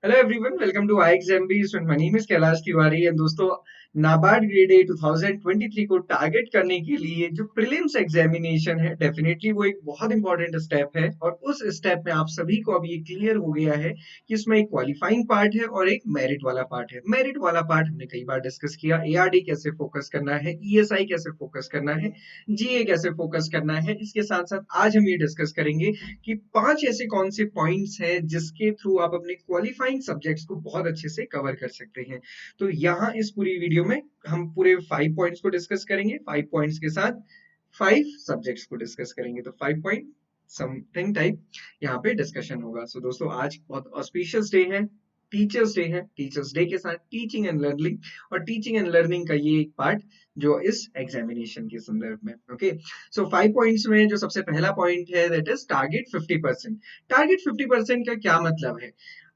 Hello everyone, welcome to iXMB। Student my name is Kailash Tiwari and दोस्तों, NABARD grade A 2023 को target करने के लिए जो प्रीलिम्स एग्जामिनेशन है, डेफिनेटली वो एक बहुत इंपॉर्टेंट स्टेप है। और उस स्टेप में आप सभी को अब ये क्लियर हो गया है कि इसमें एक क्वालिफाइंग पार्ट है और एक मेरिट वाला पार्ट है। मेरिट वाला पार्ट हमने कई बार डिस्कस किया, एआरडी कैसे फोकस करना है, ईएसआई कैसे फोकस करना है, जीए कैसे फोकस करना है। इसके साथ साथ आज हम ये डिस्कस करेंगे कि 5 ऐसे कौन से पॉइंट्स हैं जिसके थ्रू आप अपने क्वालिफाइंग सब्जेक्ट्स को बहुत अच्छे से कवर कर सकते हैं। तो यहाँ इस पूरी वीडियो में हम पूरे 5 पॉइंट्स को डिस्कस करेंगे। 5 पॉइंट्स के साथ 5 सब्जेक्ट्स को डिस्कस करेंगे। तो 5 पॉइंट समथिंग टाइप यहाँ पे डिस्कशन होगा। सो दोस्तों, आज बहुत ऑस्पिशियस डे है, टीचर्स डे है। टीचर्स डे के साथ टीचिंग एंड लर्निंग, और टीचिंग एंड लर्निंग का ये एक पार्ट जो इस एग्जामिनेशन के संदर्भ में। ओके, सो 5 पॉइंट्स में जो सबसे पहला पॉइंट है दैट इज टारगेट 50%। टारगेट 50% का क्या मतलब है?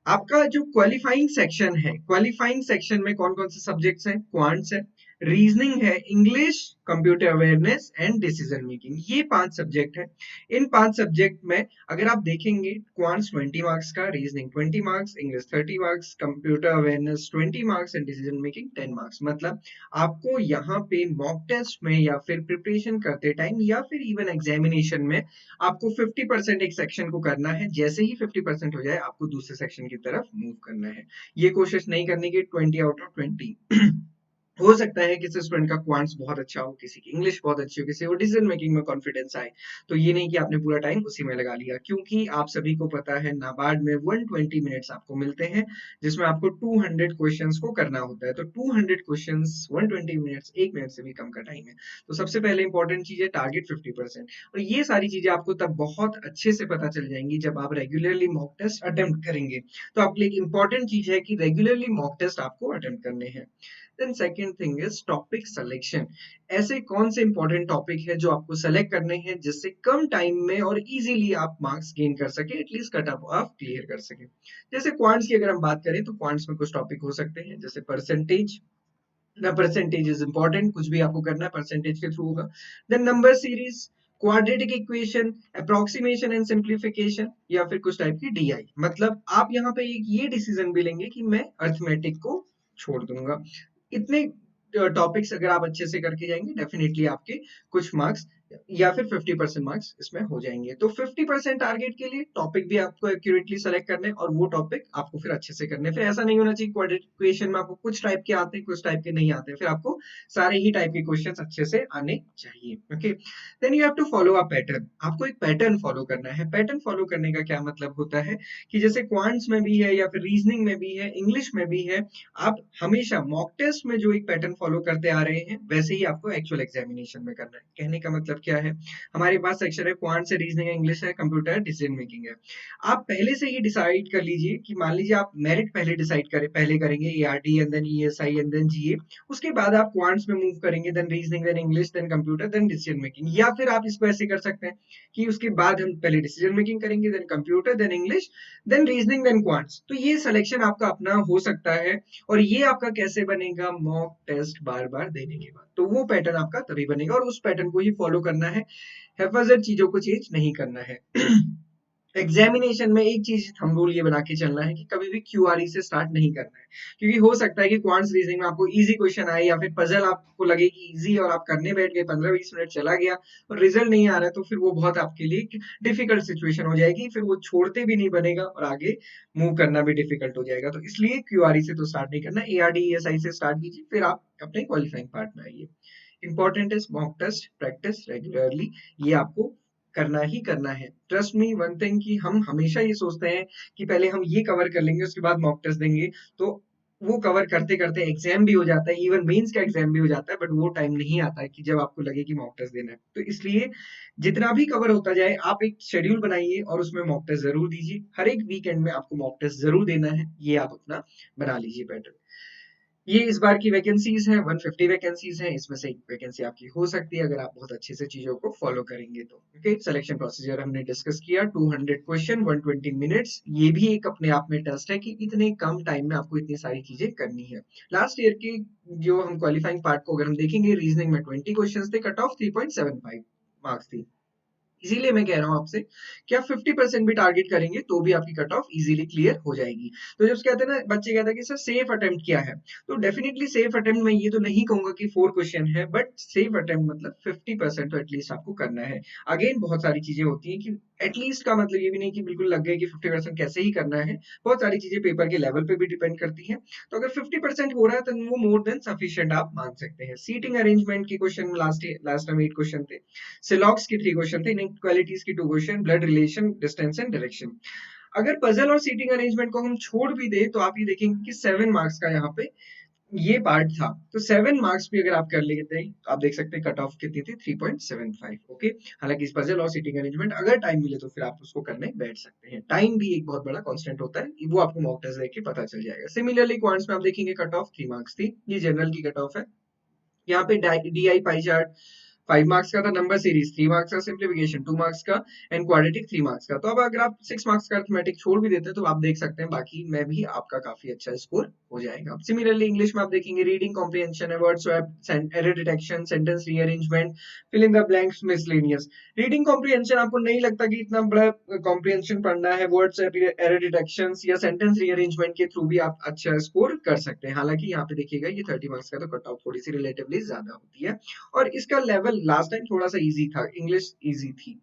आपका जो क्वालिफाइंग सेक्शन है, क्वालिफाइंग सेक्शन में कौन कौन से सब्जेक्ट्स हैं? क्वांट्स है, रीजनिंग है, English, computer awareness and decision making. ये 5 सब्जेक्ट है। इन 5 सब्जेक्ट में अगर आप देखेंगे, क्वांट्स 20 मार्क्स का, reasoning 20 marks, English 30 marks, computer awareness 20 marks and decision making 10 marks. मतलब आपको यहाँ पे मॉक टेस्ट में या फिर प्रिपरेशन करते टाइम या फिर इवन एग्जामिनेशन में आपको 50% एक सेक्शन को करना है। जैसे ही 50% हो जाए, आपको दूसरे सेक्शन की तरफ मूव करना है। ये कोशिश नहीं करनी कि 20 आउट ऑफ 20। हो सकता है किसी स्टूडेंट का क्वांट्स बहुत अच्छा हो, किसी की इंग्लिश बहुत अच्छी हो, किसी को डिसीजन मेकिंग में कॉन्फिडेंस आए। तो ये नहीं कि आपने पूरा टाइम उसी में लगा लिया, क्योंकि आप सभी को पता है नाबार्ड में 120 मिनट्स आपको मिलते हैं, जिसमें आपको 200 क्वेश्चंस को करना होता है। तो 200 क्वेश्चंस 120 मिनट्स, 1 मिनट से भी कम का टाइम है। तो सबसे पहले इंपॉर्टेंट चीज है टारगेट 50%। और ये सारी चीजें आपको तब बहुत अच्छे से पता चल जाएंगी जब आप रेगुलरली मॉक टेस्ट अटेम्प्ट करेंगे। तो आपके लिए एक इंपॉर्टेंट चीज है कि रेगुलरली मॉक टेस्ट आपको अटेम्प्ट करने हैं। Then second thing is topic selection. ऐसे कौन से इंपॉर्टेंट टॉपिक है जो आपको सेलेक्ट करने हैं, जिससे कम टाइम में और इजीली आप मार्क्स गेन कर सके, एटलीस्ट कट ऑफ आप क्लियर कर सके। जैसे क्वांट्स की अगर हम बात करें, तो क्वांट्स में कुछ टॉपिक हो सकते हैं जैसे परसेंटेज। ना, परसेंटेज इज इंपॉर्टेंट, कुछ भी आपको करना है परसेंटेज के थ्रू होगा। Then number series, quadratic equation, approximation and simplification, या फिर कुछ टाइप की डीआई। मतलब आप यहाँ पे एक ये डिसीजन भी लेंगे कि मैं अर्थमेटिक को छोड़ दूंगा। इतने टॉपिक्स अगर आप अच्छे से करके जाएंगे, डेफिनेटली आपके कुछ मार्क्स या फिर 50% मार्क्स इसमें हो जाएंगे। तो 50% टारगेट के लिए टॉपिक भी आपको एक्यूरेटली सेलेक्ट करने, और वो टॉपिक आपको फिर अच्छे से करने। फिर ऐसा नहीं होना चाहिए क्वाड्रेटिक इक्वेशन में आपको कुछ टाइप के आते हैं, कुछ टाइप के नहीं आते। फिर आपको सारे ही टाइप के क्वेश्चंस अच्छे से आने चाहिए। Okay, then you have to follow a pattern. आपको एक पैटर्न फॉलो करना है। पैटर्न फॉलो करने का क्या मतलब होता है कि जैसे क्वांट्स में भी है, या फिर रीजनिंग में भी है, इंग्लिश में भी है, आप हमेशा मॉक टेस्ट में जो एक पैटर्न फॉलो करते आ रहे हैं, वैसे ही आपको एक्चुअल एग्जामिनेशन में करना है। कहने का मतलब क्या है? हमारे पास सेक्शन है, क्वांट्स है, रीजनिंग है, इंग्लिश है, कंप्यूटर है, डिसीजन मेकिंग है। आप पहले से ही डिसाइड कर लीजिए कि मान लीजिए आप मेरिट पहले डिसाइड करें, पहले करेंगे ARD and then ESI and then GA. उसके बाद आप क्वांट्स में मूव करेंगे, then reasoning, then English, then computer, then decision making. या फिर आप इसको ऐसे कर सकते हैं कि उसके बाद हम पहले डिसीजन मेकिंग करेंगे, then computer, then English, then reasoning, then quants. तो ये सिलेक्शन आपका अपना हो सकता है। और ये आपका कैसे बनेगा? मॉक टेस्ट बार बार देने के बाद। तो वो पैटर्न आपका तभी बनेगा, और उस पैटर्न को ही फॉलो करना है। हैफाजत चीजों को चेंज नहीं करना है। एग्जामिनेशन में एक चीज हम रूल ये बना के चलना है कि कभी भी क्यूआरई से स्टार्ट नहीं करना है। क्योंकि हो सकता है कि क्वांट्स रीजनिंग में आपको इजी क्वेश्चन आए, या फिर पजल आपको लगे कि इजी, और आप करने बैठ गए, 15-20 मिनट चला गया और रिजल्ट नहीं आ रहा है, तो फिर वो बहुत आपके लिए डिफिकल्ट सिचुएशन हो जाएगी। फिर वो छोड़ते भी नहीं बनेगा, और आगे मूव करना भी डिफिकल्ट हो जाएगा। तो इसलिए क्यूआरई से तो स्टार्ट नहीं करना, एआरडी ईएसआई से स्टार्ट कीजिए, फिर आप अपने क्वालिफाइंग पार्ट में आइए। Important is mock test practice regularly. ये आपको करना ही करना है। ट्रस्ट मी वन थिंग, कि हम हमेशा ये सोचते हैं कि पहले हम ये कवर कर लेंगे, उसके बाद मॉक टेस्ट देंगे। तो वो कवर करते करते एग्जाम भी हो जाता है, इवन मेंस का एग्जाम भी हो जाता है, बट वो टाइम नहीं आता है कि जब आपको लगे कि मॉक टेस्ट देना है। तो इसलिए जितना भी कवर होता जाए, आप एक शेड्यूल बनाइए और उसमें मॉक टेस्ट जरूर दीजिए। हर एक वीकेंड में आपको मॉक टेस्ट जरूर देना है। ये आप अपना बना लीजिए पैटर्न। ये इस बार की वैकेंसीज हैं, 150 वैकेंसीज हैं। इसमें से एक वैकेंसी आपकी हो सकती है, अगर आप बहुत अच्छे से चीजों को फॉलो करेंगे तो। ओके, सिलेक्शन प्रोसीजर हमने डिस्कस किया। 200 क्वेश्चन, 120 मिनट्स। ये भी एक अपने आप में टेस्ट है कि इतने कम टाइम में आपको इतनी सारी चीजें करनी है। लास्ट ईयर की जो हम क्वालिफाइंग पार्ट को अगर हम देखेंगे, रीजनिंग में 20 क्वेश्चन थे, कट ऑफ 3.75 मार्क्स थी। इसीलिए मैं कह रहा हूँ आपसे कि आप 50% भी टारगेट करेंगे तो भी आपकी कट ऑफ इजीली क्लियर हो जाएगी। तो जब कहते हैं ना, बच्चे कहते हैं कि सर सेफ अटेम्प्ट क्या है, तो डेफिनेटली सेफ अटेम्प्ट मैं ये तो नहीं कहूंगा कि 4 क्वेश्चन है, बट सेफ अटेम्प्ट मतलब 50% तो एटलीस्ट आपको करना है। अगेन बहुत सारी चीजें होती हैं कि एटलीस्ट का मतलब ये भी नहीं कि बिल्कुल लग गए कि 50% कैसे ही करना है। बहुत सारी चीजें पेपर के लेवल पे भी डिपेंड करती हैं। तो अगर 50% हो रहा है तो वो मोर देन सफिशिएंट आप मान सकते हैं। सीटिंग अरेंजमेंट के क्वेश्चन लास्ट टाइम 8 क्वेश्चन थे। सिलॉक्स की 3 क्वेश्चन थे, इनइक्वालिटीज की 2 question, blood relation, distance and direction. अगर पजल और सीटिंग अरेंजमेंट को हम छोड़ भी दे तो आप ये देखेंगे कि 7 मार्क्स का यहाँ पे ये पार्ट था। तो 7 मार्क्स भी अगर आप कर लेते हैं तो आप देख सकते हैं कट ऑफ कितनी थी, 3.75। ओके, हालांकि इस पजल और सीटिंग अरेंजमेंट अगर टाइम मिले तो फिर आप उसको करने बैठ सकते हैं। टाइम भी एक बहुत बड़ा कांस्टेंट होता है, वो आपको मॉक टेस्ट देख के पता चल जाएगा। सिमिलरली क्वांट्स में आप देखेंगे कट ऑफ 3 मार्क्स थी, ये जनरल की कट ऑफ है। यहाँ पे D I pie chart 5 marks का था, नंबर सीरीज 3 मार्क्स का, सिंप्लीफिकेशन 2 मार्क्स का, एंड क्वाड्रेटिक 3 मार्क्स का। तो अब अगर आप 6 मार्क्स का अरिथमेटिक छोड़ भी देते हैं तो आप देख सकते हैं बाकी में भी आपका काफी अच्छा स्कोर हो जाएगा। सिमिलरली इंग्लिश में आप देखेंगे रीडिंग कॉम्प्रिहेंशन है, word swap, error detection, sentence rearrangement, fill in the blanks, miscellaneous. Reading comprehension आपको नहीं लगता कि इतना बड़ा कॉम्प्रिहेंशन पढ़ना है, वर्ड स्वैप, एरर डिटेक्शन या सेंटेंस रीअरेंजमेंट के थ्रू भी आप अच्छा स्कोर कर सकते हैं। हालांकि यहाँ पे देखिएगा ये 30 मार्क्स का तो कट ऑफ थोड़ी सी रिलेटिवली ज्यादा होती है, और इसका लेवल लास्ट टाइम थोड़ा सा इजी था, इंग्लिश इजी थी।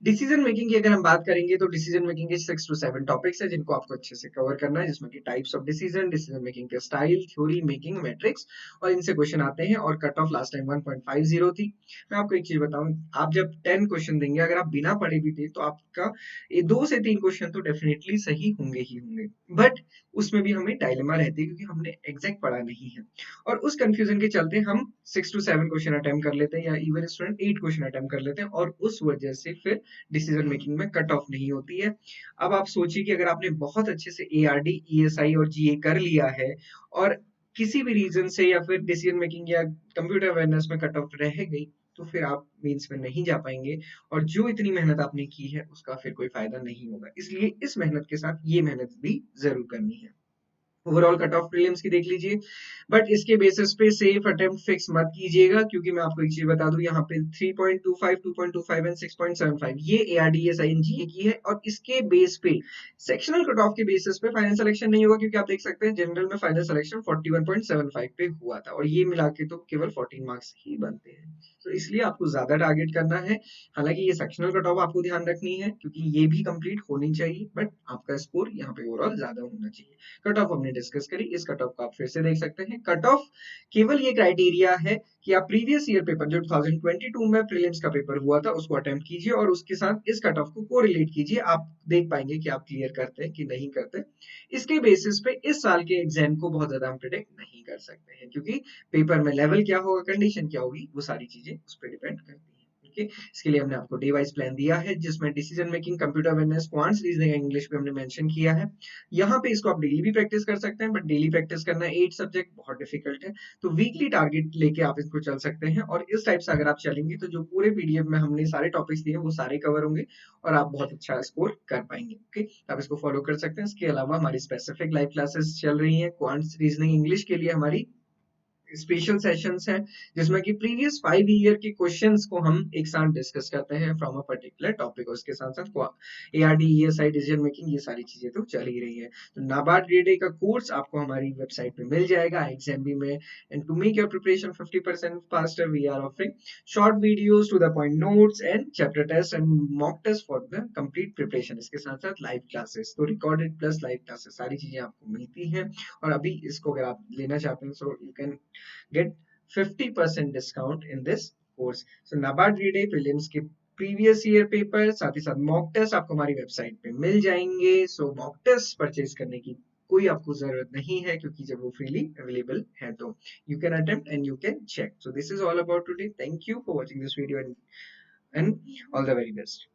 डिसीजन मेकिंग की अगर हम बात करेंगे तो डिसीजन मेकिंग के 6 to 7 टॉपिक्स है जिनको आपको अच्छे से कवर करना है, जिसमें कि types of decision, decision making के स्टाइल, थ्योरी, मेकिंग मैट्रिक्स, और इनसे क्वेश्चन आते हैं। और कट ऑफ लास्ट टाइम 1.50 थी। मैं आपको एक चीज बताऊं, आप जब 10 क्वेश्चन देंगे, अगर आप बिना पढ़े भी थे तो आपका ये 2 से 3 क्वेश्चन तो डेफिनेटली सही होंगे ही होंगे, बट उसमें भी हमें डायलेमा रहती है क्योंकि हमने एग्जैक्ट पढ़ा नहीं है। और उस कंफ्यूजन के चलते हम 6 to 7 क्वेश्चन अटेम्प्ट कर लेते हैं, या इवन स्टूडेंट 8 क्वेश्चन अटेम्प्ट कर लेते हैं, और उस वजह से फिर डिसीजन मेकिंग में कट ऑफ नहीं होती है। अब आप सोचिए कि अगर आपने बहुत अच्छे से एआरडी, ईएसआई और जीए कर लिया है, और किसी भी रीजन से या फिर डिसीजन मेकिंग या कंप्यूटर अवेयरनेस में कट ऑफ रह गई, तो फिर आप मेंस में नहीं जा पाएंगे, और जो इतनी मेहनत आपने की है उसका फिर कोई फायदा नहीं होगा। इसलिए इस मेहनत के साथ ये मेहनत भी जरूर करनी है। ओवरऑल कट ऑफ प्रीलिम्स की देख लीजिए, बट इसके बेसिस पे सेफ अटेम्प्ट फिक्स मत कीजिएगा, क्योंकि मैं आपको एक चीज बता दूं, यहाँ पे 3.25, 2.25 एंड 6.75 ये एआरडीएस आईएनजीए की है, और इसके बेस पे सेक्शनल कट ऑफ के बेसिस पे फाइनल सिलेक्शन नहीं होगा, क्योंकि आप देख सकते हैं जनरल में फाइनल सिलेक्शन 41.75 पे हुआ था, और ये मिला के तो केवल 14 मार्क्स ही बनते हैं। तो इसलिए आपको ज्यादा टारगेट करना है। हालांकि ये सेक्शनल कट ऑफ आपको ध्यान रखनी है, क्योंकि ये भी कंप्लीट होनी चाहिए, बट आपका स्कोर यहाँ पे ओवरऑल ज्यादा होना चाहिए। कट ऑफ हमने डिस्कस करी, इस कट ऑफ को आप फिर से देख सकते हैं। कट ऑफ केवल ये क्राइटेरिया है कि आप प्रीवियस ईयर पेपर जो 2022 में प्रीलिम्स का पेपर हुआ था उसको अटेम्प्ट कीजिए, और उसके साथ इस कट ऑफ को कोरिलेट कीजिए। आप देख पाएंगे कि आप क्लियर करते हैं कि नहीं करते। इसके बेसिस पे इस साल के एग्जाम को बहुत ज्यादा हम प्रिडिक्ट नहीं कर सकते हैं, क्योंकि पेपर में लेवल क्या होगा, कंडीशन क्या होगी, वो सारी चीजें उस पर डिपेंड करती है। ओके, इसके लिए हमने आपको डे वाइज प्लान दिया है, जिसमें decision making, computer awareness, quants, reasoning, English पे हमने मेंशन किया है। यहाँ पे इसको आप डेली भी प्रैक्टिस कर सकते हैं, बट डेली प्रैक्टिस करना 8 सब्जेक्ट बहुत डिफिकल्ट है। तो वीकली टारगेट लेके आप इसको चल सकते हैं, और इस टाइप से अगर आप चलेंगे तो जो पूरे पीडीएफ में हमने सारे टॉपिक्स दिए हैं वो सारे कवर होंगे, और आप बहुत अच्छा स्कोर कर पाएंगे। ओके, आप इसको फॉलो कर सकते हैं। इसके अलावा हमारी स्पेसिफिक लाइव क्लासेस चल रही हैं, क्वांट्स, रीजनिंग, इंग्लिश के लिए हमारी स्पेशल सेशंस हैं, जिसमें कि प्रीवियस 5 ईयर के क्वेश्चंस को हम एक साथ डिस्कस करते हैं फ्रॉम अ पर्टिकुलर टॉपिक, और उसके साथ साथ एआरडी, ईएसआई, डिसीजन मेकिंग, ये सारी चीजें तो चल ही रही है। तो नाबार्ड ग्रेड ए का कोर्स आपको हमारी वेबसाइट पे मिल जाएगा एग्जाम में। And to make your preparation 50% faster, we are offering short videos, to the point notes and chapter test and mock test for the complete preparation. इसके साथ साथ लाइव क्लासेस, तो रिकॉर्डेड प्लस लाइव क्लासेस, सारी चीजें आपको मिलती हैं। और अभी इसको अगर आप लेना चाहते हैं, so you can get 50% discount in this course. So NABARD Grade A prelims के प्रीवियस ईयर पेपर, साथ ही साथ मॉक टेस्ट आपको हमारी वेबसाइट पे मिल जाएंगे। सो मॉक टेस्ट परचेज करने की कोई आपको जरूरत नहीं है, क्योंकि जब वो फ्रीली अवेलेबल है तो you can attempt and you can check. So this is all about today. Thank you for watching this video, and all the very best.